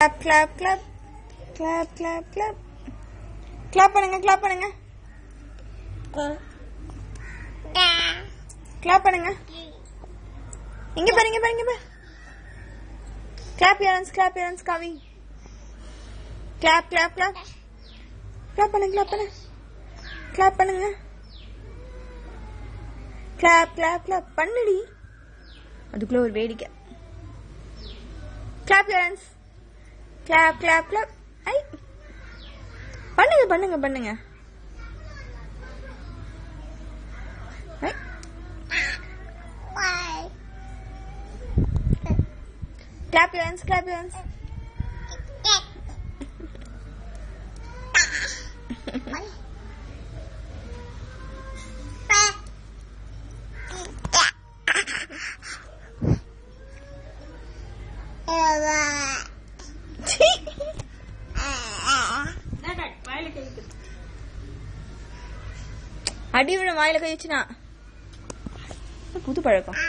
clap clap clap clap clap clap clap பண்ணுங்க clap பண்ணுங்க clap பண்ணுங்க இங்க பாருங்க பாருங்க clap your hands காவி clap clap clap clap பண்ணுங்க clap பண்ணுங்க clap clap clap பண்ணுடி அதுக்குள்ள ஒரு வேடிக்கை clap your hands clap clap clap ஐ பண்ணுங்க பண்ணுங்க பண்ணுங்க ஐ clap your hands அடி விட வாயில கை வச்சுனா புது பழக்கம்